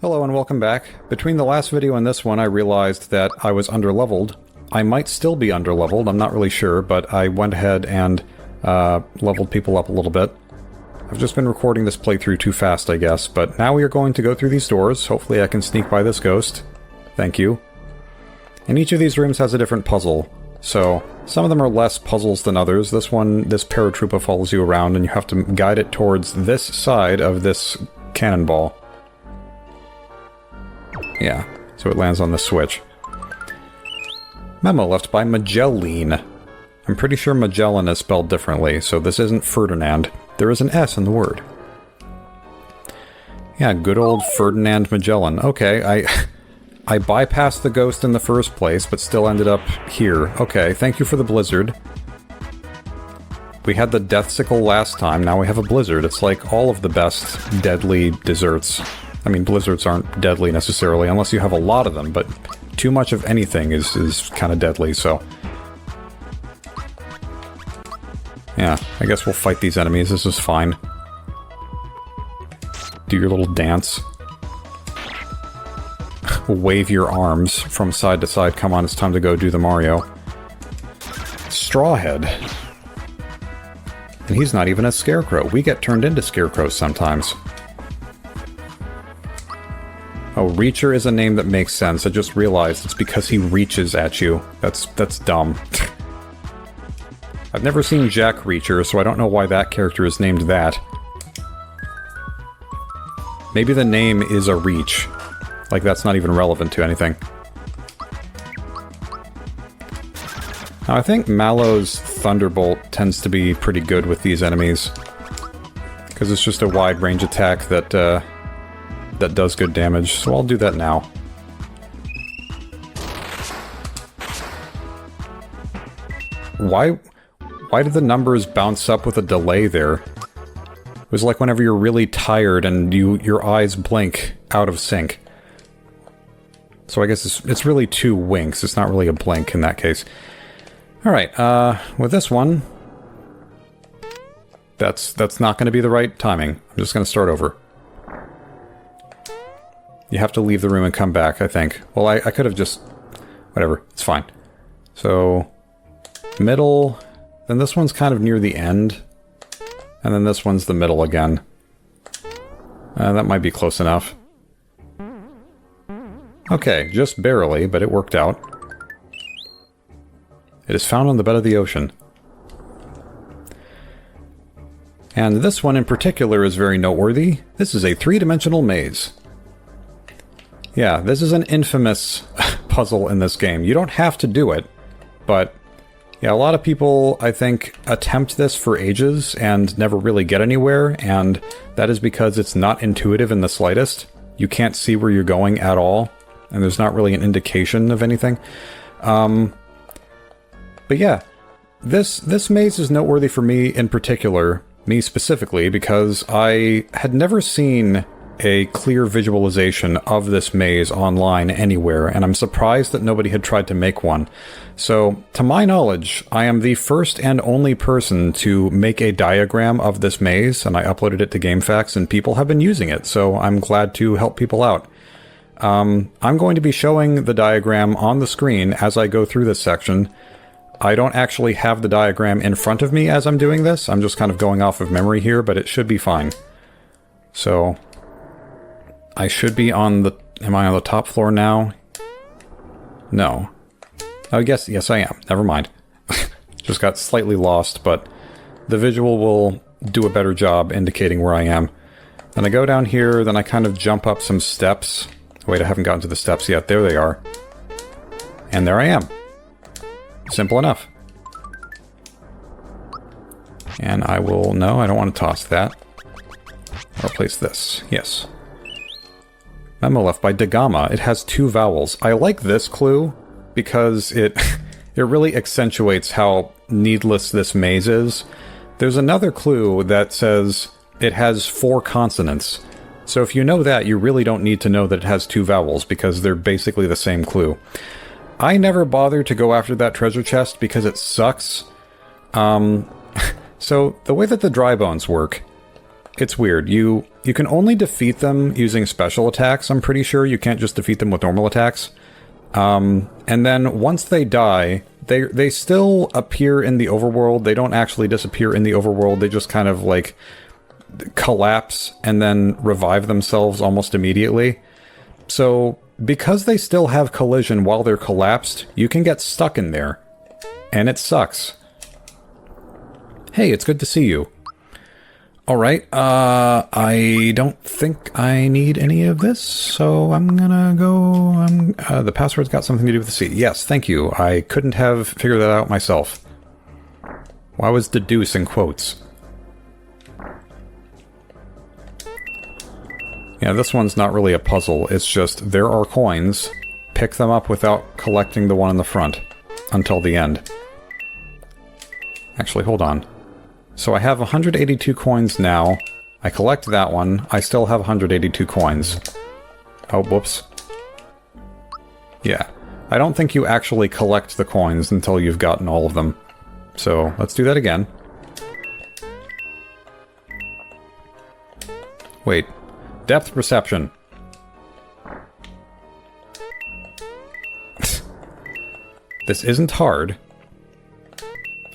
Hello and welcome back. Between the last video and this one I realized that I was underleveled. I might still be underleveled, I'm not really sure, but I went ahead and leveled people up a little bit. I've just been recording this playthrough too fast, I guess, but now we are going to go through these doors. Hopefully I can sneak by this ghost. Thank you. And each of these rooms has a different puzzle, so some of them are less puzzles than others. This one, this paratroopa follows you around and you have to guide it towards this side of this cannonball. Yeah, so it lands on the switch. Memo left by Magellan. I'm pretty sure Magellan is spelled differently, so this isn't Ferdinand. There is an S in the word. Yeah, good old Ferdinand Magellan. Okay, I bypassed the ghost in the first place, but still ended up here. Okay, thank you for the blizzard. We had the death sickle last time, now we have a blizzard. It's like all of the best deadly desserts. I mean, blizzards aren't deadly necessarily, unless you have a lot of them, but too much of anything is kind of deadly, so... Yeah, I guess we'll fight these enemies, this is fine. Do your little dance. Wave your arms from side to side. Come on, it's time to go do the Mario. Strawhead. And he's not even a scarecrow. We get turned into scarecrows sometimes. Oh, Reacher is a name that makes sense. I just realized it's because he reaches at you. That's dumb. I've never seen Jack Reacher, so I don't know why that character is named that. Maybe the name is a reach. Like, that's not even relevant to anything. Now, I think Mallow's Thunderbolt tends to be pretty good with these enemies. Because it's just a wide-range attack that does good damage, so I'll do that now. Why did the numbers bounce up with a delay there? It was like whenever you're really tired and your eyes blink out of sync. So I guess it's really two winks, it's not really a blink in that case. Alright, with this one... That's not going to be the right timing. I'm just going to start over. You have to leave the room and come back, I think. Well, I could have just... Whatever, it's fine. So... Middle... Then this one's kind of near the end. And then this one's the middle again. That might be close enough. Okay, just barely, but it worked out. It is found on the bed of the ocean. And this one in particular is very noteworthy. This is a three-dimensional maze. Yeah, this is an infamous puzzle in this game. You don't have to do it, but yeah, a lot of people, I think, attempt this for ages and never really get anywhere, and that is because it's not intuitive in the slightest. You can't see where you're going at all, and there's not really an indication of anything. But yeah, this maze is noteworthy for me in particular, me specifically, because I had never seen a clear visualization of this maze online anywhere, and I'm surprised that nobody had tried to make one. So, to my knowledge, I am the first and only person to make a diagram of this maze, and I uploaded it to GameFAQs, and people have been using it, so I'm glad to help people out. I'm going to be showing the diagram on the screen as I go through this section. I don't actually have the diagram in front of me as I'm doing this, I'm just kind of going off of memory here, but it should be fine. So... I should be on the... Am I on the top floor now? No. Oh, yes I am. Never mind. Just got slightly lost, but the visual will do a better job indicating where I am. Then I go down here, then I kind of jump up some steps. Wait, I haven't gotten to the steps yet. There they are. And there I am. Simple enough. And I will... No, I don't want to toss that. I'll place this. Yes. Memo left by Dagama. It has two vowels. I like this clue because it really accentuates how needless this maze is. There's another clue that says it has 4 consonants. So if you know that, you really don't need to know that it has 2 vowels because they're basically the same clue. I never bothered to go after that treasure chest because it sucks. So the way that the dry bones work it's weird. You can only defeat them using special attacks, I'm pretty sure. You can't just defeat them with normal attacks. And then once they die, they still appear in the overworld. They don't actually disappear in the overworld. They just kind of, like, collapse and then revive themselves almost immediately. So, because they still have collision while they're collapsed, you can get stuck in there. And it sucks. Hey, it's good to see you. Alright, I don't think I need any of this, so I'm gonna go... the password's got something to do with the C. Yes, thank you. I couldn't have figured that out myself. Why was deduce in quotes? Yeah, this one's not really a puzzle. It's just, there are coins. Pick them up without collecting the one in the front. Until the end. Actually, hold on. So I have 182 coins now. I collect that one. I still have 182 coins. Oh, whoops. Yeah. I don't think you actually collect the coins until you've gotten all of them. So, let's do that again. Wait. Depth perception. This isn't hard.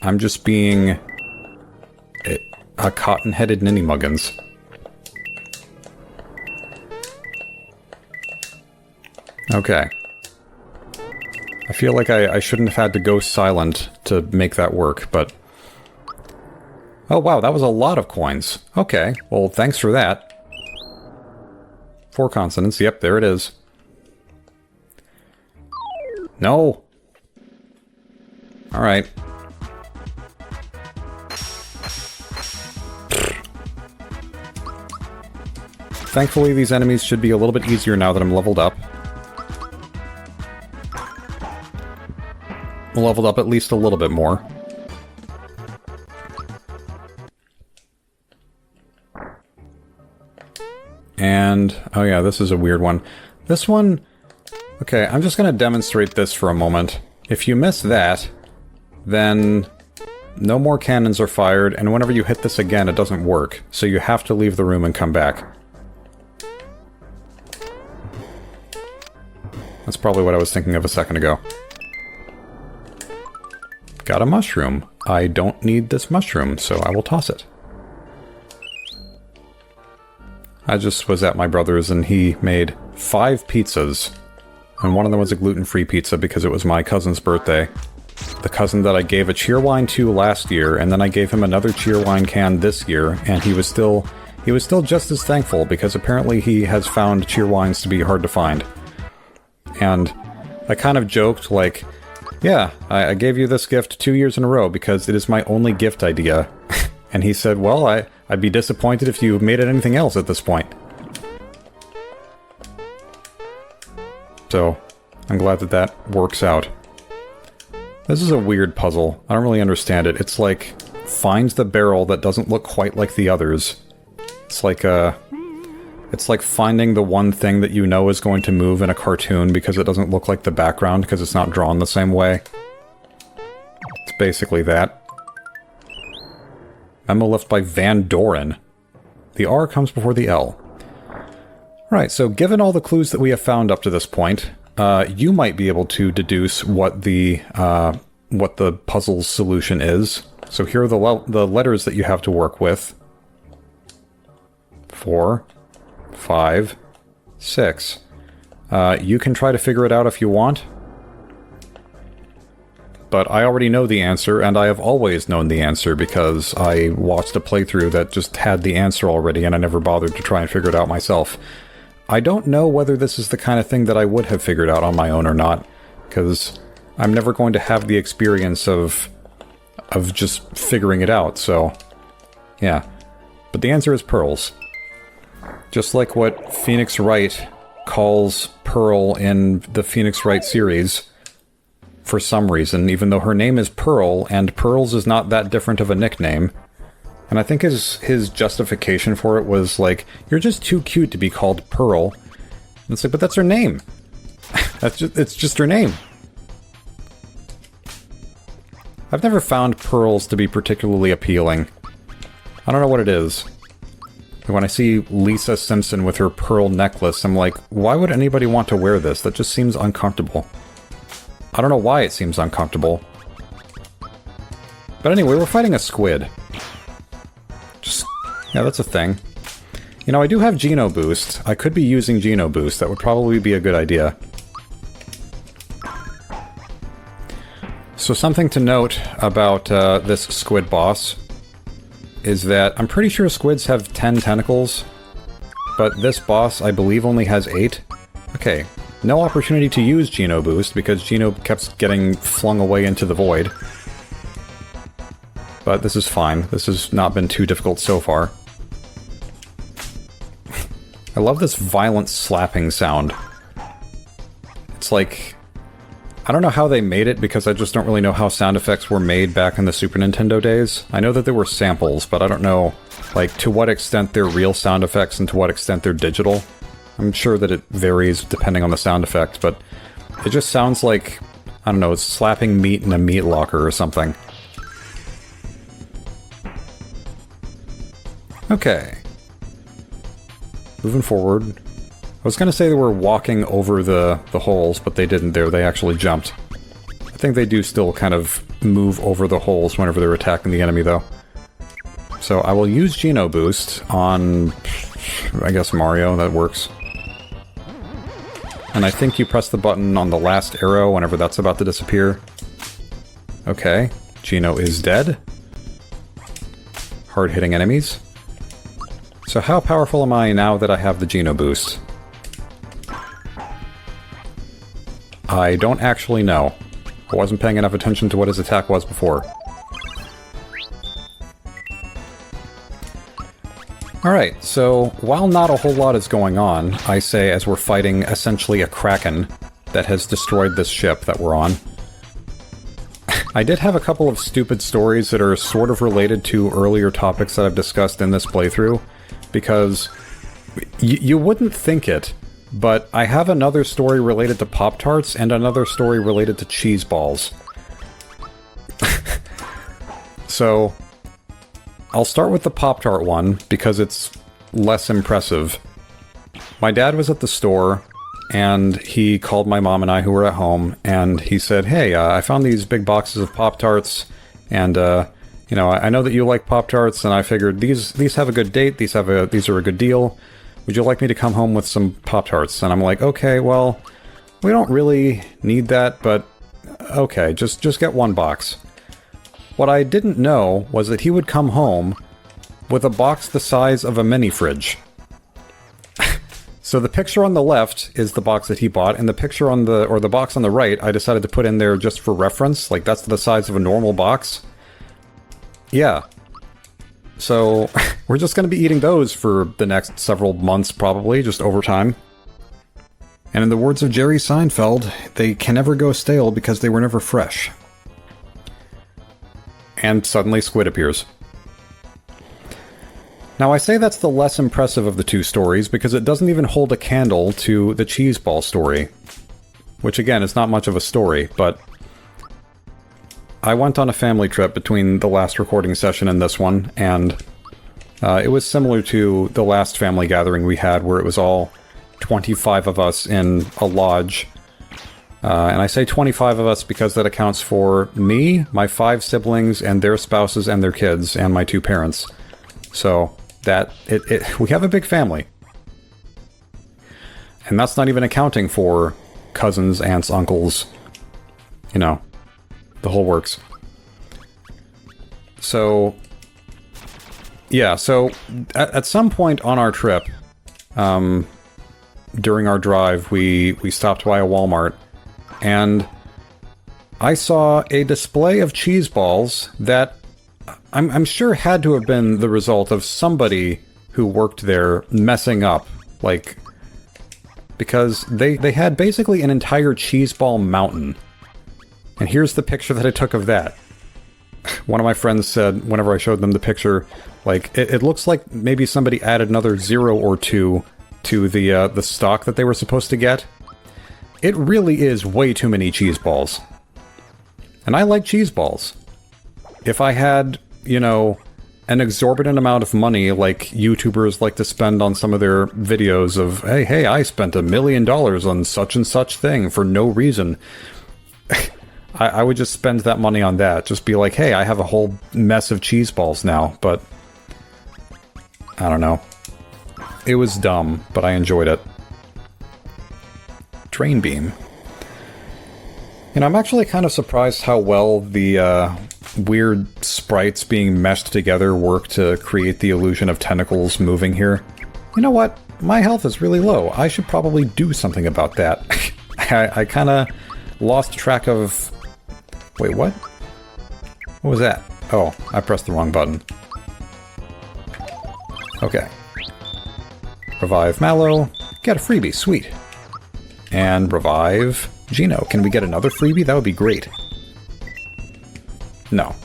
I'm just being... a cotton-headed ninny-muggins. Okay. I feel like I shouldn't have had to go silent to make that work, but... Oh wow, that was a lot of coins. Okay, well thanks for that. 4 consonants, yep, there it is. No! Alright. Thankfully, these enemies should be a little bit easier now that I'm leveled up. Leveled up at least a little bit more. And, oh yeah, this is a weird one. This one... Okay, I'm just gonna demonstrate this for a moment. If you miss that, then no more cannons are fired, and whenever you hit this again, it doesn't work. So you have to leave the room and come back. That's probably what I was thinking of a second ago. Got a mushroom. I don't need this mushroom, so I will toss it. I just was at my brother's and he made 5 pizzas. And one of them was a gluten-free pizza because it was my cousin's birthday. The cousin that I gave a cheerwine to last year, and then I gave him another cheerwine can this year, and he was still just as thankful because apparently he has found cheerwines to be hard to find. And I kind of joked, like, yeah, I gave you this gift 2 years in a row because it is my only gift idea. And he said, well, I'd be disappointed if you made it anything else at this point. So, I'm glad that that works out. This is a weird puzzle. I don't really understand it. It's like, find the barrel that doesn't look quite like the others. It's like finding the one thing that you know is going to move in a cartoon because it doesn't look like the background because it's not drawn the same way. It's basically that. Memo left by Van Doren. The R comes before the L. Right, so given all the clues that we have found up to this point, you might be able to deduce what the puzzle's solution is. So here are the letters that you have to work with. 4, 5, 6. You can try to figure it out if you want. But I already know the answer, and I have always known the answer because I watched a playthrough that just had the answer already and I never bothered to try and figure it out myself. I don't know whether this is the kind of thing that I would have figured out on my own or not, because I'm never going to have the experience of just figuring it out, so... yeah. But the answer is pearls. Just like what Phoenix Wright calls Pearl in the Phoenix Wright series, for some reason, even though her name is Pearl, and Pearls is not that different of a nickname. And I think his justification for it was like, you're just too cute to be called Pearl. And it's like, but that's her name. It's just her name. I've never found pearls to be particularly appealing. I don't know what it is. When I see Lisa Simpson with her pearl necklace, I'm like, why would anybody want to wear this? That just seems uncomfortable. I don't know why it seems uncomfortable. But anyway, we're fighting a squid. Yeah, that's a thing. You know, I do have Geno Boost. I could be using Geno Boost. That would probably be a good idea. So something to note about this squid boss is that I'm pretty sure squids have 10 tentacles, but this boss, I believe, only has 8. Okay, no opportunity to use Geno Boost because Geno kept getting flung away into the void. But this is fine. This has not been too difficult so far. I love this violent slapping sound. It's like... I don't know how they made it, because I just don't really know how sound effects were made back in the Super Nintendo days. I know that there were samples, but I don't know, like, to what extent they're real sound effects and to what extent they're digital. I'm sure that it varies depending on the sound effect, but it just sounds like, I don't know, it's slapping meat in a meat locker or something. Okay. Moving forward. I was going to say they were walking over the holes, but they didn't there. They actually jumped. I think they do still kind of move over the holes whenever they're attacking the enemy, though. So I will use Geno Boost on, I guess, Mario. That works. And I think you press the button on the last arrow whenever that's about to disappear. Okay. Geno is dead. Hard-hitting enemies. So how powerful am I now that I have the Geno Boost? I don't actually know. I wasn't paying enough attention to what his attack was before. Alright, so while not a whole lot is going on, I say as we're fighting essentially a kraken that has destroyed this ship that we're on. I did have a couple of stupid stories that are sort of related to earlier topics that I've discussed in this playthrough, because you wouldn't think it, but I have another story related to Pop-Tarts and another story related to cheese balls. So, I'll start with the Pop-Tart one, because it's less impressive. My dad was at the store, and he called my mom and I, who were at home, and he said, hey, I found these big boxes of Pop-Tarts, and, you know, I know that you like Pop-Tarts, and I figured these have a good date, these are a good deal. Would you like me to come home with some Pop-Tarts? And I'm like, okay, well, we don't really need that, but okay, just get one box. What I didn't know was that he would come home with a box the size of a mini fridge. So the picture on the left is the box that he bought, and the picture on the box on the right, I decided to put in there just for reference, like that's the size of a normal box. Yeah. So, we're just going to be eating those for the next several months, probably, just over time. And in the words of Jerry Seinfeld, they can never go stale because they were never fresh. And suddenly squid appears. Now, I say that's the less impressive of the two stories because it doesn't even hold a candle to the cheese ball story. Which, again, is not much of a story, but I went on a family trip between the last recording session and this one, and it was similar to the last family gathering we had, where it was all 25 of us in a lodge. And I say 25 of us because that accounts for me, my 5 siblings, and their spouses and their kids, and my 2 parents. So, we have a big family. And that's not even accounting for cousins, aunts, uncles, you know, the whole works. So, yeah, so at some point on our trip, during our drive, we stopped by a Walmart, and I saw a display of cheese balls that I'm sure had to have been the result of somebody who worked there messing up, like, because they had basically an entire cheese ball mountain. And here's the picture that I took of that. One of my friends said, whenever I showed them the picture, like, it looks like maybe somebody added another 0 or 2 to the stock that they were supposed to get. It really is way too many cheese balls. And I like cheese balls. If I had, you know, an exorbitant amount of money like YouTubers like to spend on some of their videos of, hey, I spent $1 million on such and such thing for no reason. I would just spend that money on that. Just be like, hey, I have a whole mess of cheese balls now, but I don't know. It was dumb, but I enjoyed it. Drain beam. You know, I'm actually kind of surprised how well the weird sprites being meshed together work to create the illusion of tentacles moving here. You know what? My health is really low. I should probably do something about that. I kind of lost track of... Wait, what? What was that? Oh, I pressed the wrong button. Okay. Revive Mallow. Get a freebie, sweet. And revive Gino. Can we get another freebie? That would be great. No.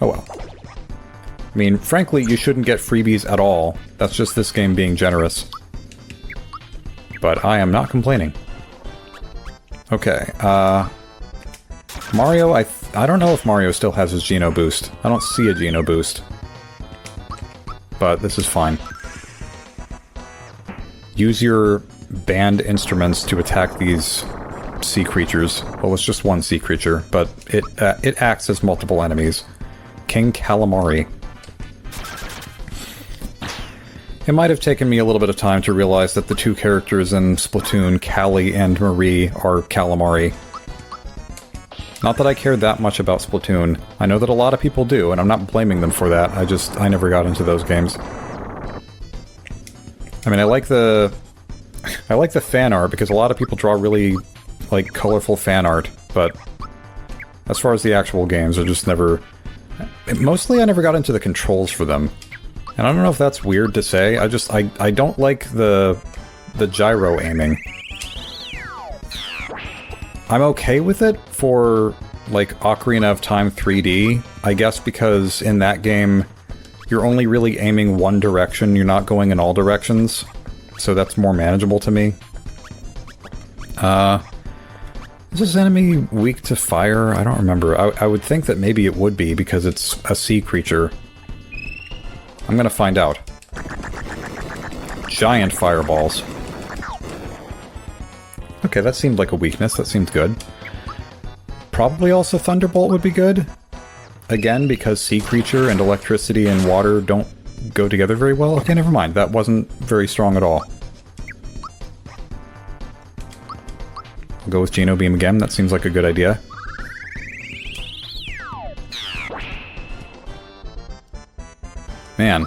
Oh well. I mean, frankly, you shouldn't get freebies at all. That's just this game being generous. But I am not complaining. Okay, Mario, I don't know if Mario still has his Geno boost. I don't see a Geno boost. But this is fine. Use your banned instruments to attack these sea creatures. Well, it's just one sea creature, but it acts as multiple enemies. King Calamari. It might have taken me a little bit of time to realize that the two characters in Splatoon, Callie and Marie, are Calamari. Not that I cared that much about Splatoon. I know that a lot of people do, and I'm not blaming them for that. I never got into those games. I mean, I like the fan art because a lot of people draw really, like, colorful fan art, but as far as the actual games, I just never... Mostly I never got into the controls for them. And I don't know if that's weird to say, I don't like the gyro aiming. I'm okay with it for, like, Ocarina of Time 3D, I guess because in that game, you're only really aiming one direction, you're not going in all directions, so that's more manageable to me. Is this enemy weak to fire? I don't remember. I would think that maybe it would be, because it's a sea creature. I'm gonna find out. Giant fireballs. Okay, that seemed like a weakness. That seemed good. Probably also Thunderbolt would be good. Again, because sea creature and electricity and water don't go together very well. Okay, never mind. That wasn't very strong at all. I'll go with Geno Beam again. That seems like a good idea. Man,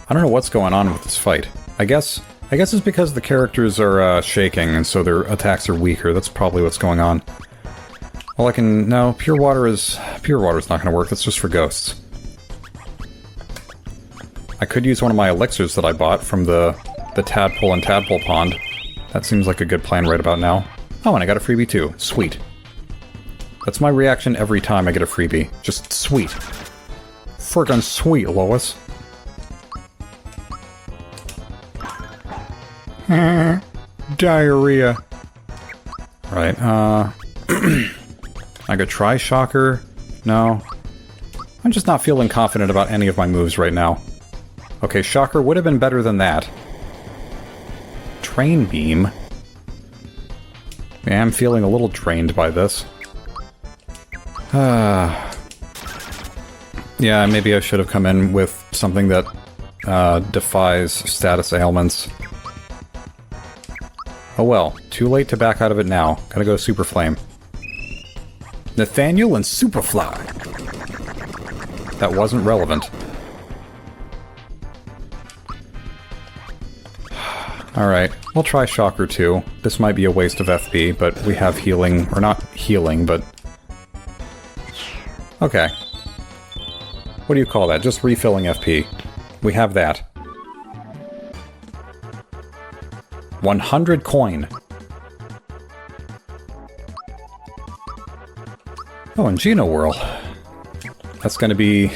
I don't know what's going on with this fight. I guess it's because the characters are shaking, and so their attacks are weaker. That's probably what's going on. Well, no, pure water's not going to work. That's just for ghosts. I could use one of my elixirs that I bought from the Tadpole and Tadpole Pond. That seems like a good plan right about now. Oh, and I got a freebie too. Sweet. That's my reaction every time I get a freebie. Just sweet. Frickin' sweet, Lois. Diarrhea. Right, I could try Shocker. No. I'm just not feeling confident about any of my moves right now. Okay, Shocker would have been better than that. Train Beam. Yeah, I'm feeling a little drained by this. Yeah, maybe I should have come in with something that defies status ailments. Oh well, too late to back out of it now. Gotta go Super Flame. Nathaniel and Superfly! That wasn't relevant. Alright, we'll try Shocker too. This might be a waste of FP, but we have healing. Or not healing, but... Okay. What do you call that? Just refilling FP. We have that. 100 coin. Oh, and Geno Whirl. That's gonna be...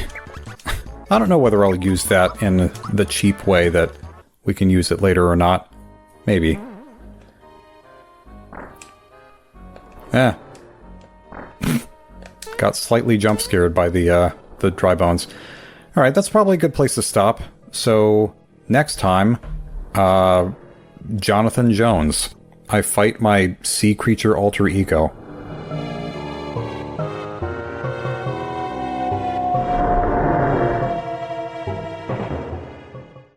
I don't know whether I'll use that in the cheap way that we can use it later or not. Maybe. Eh. Got slightly jump scared by the dry bones. Alright, that's probably a good place to stop. So, next time, Jonathan Jones. I fight my sea creature alter ego.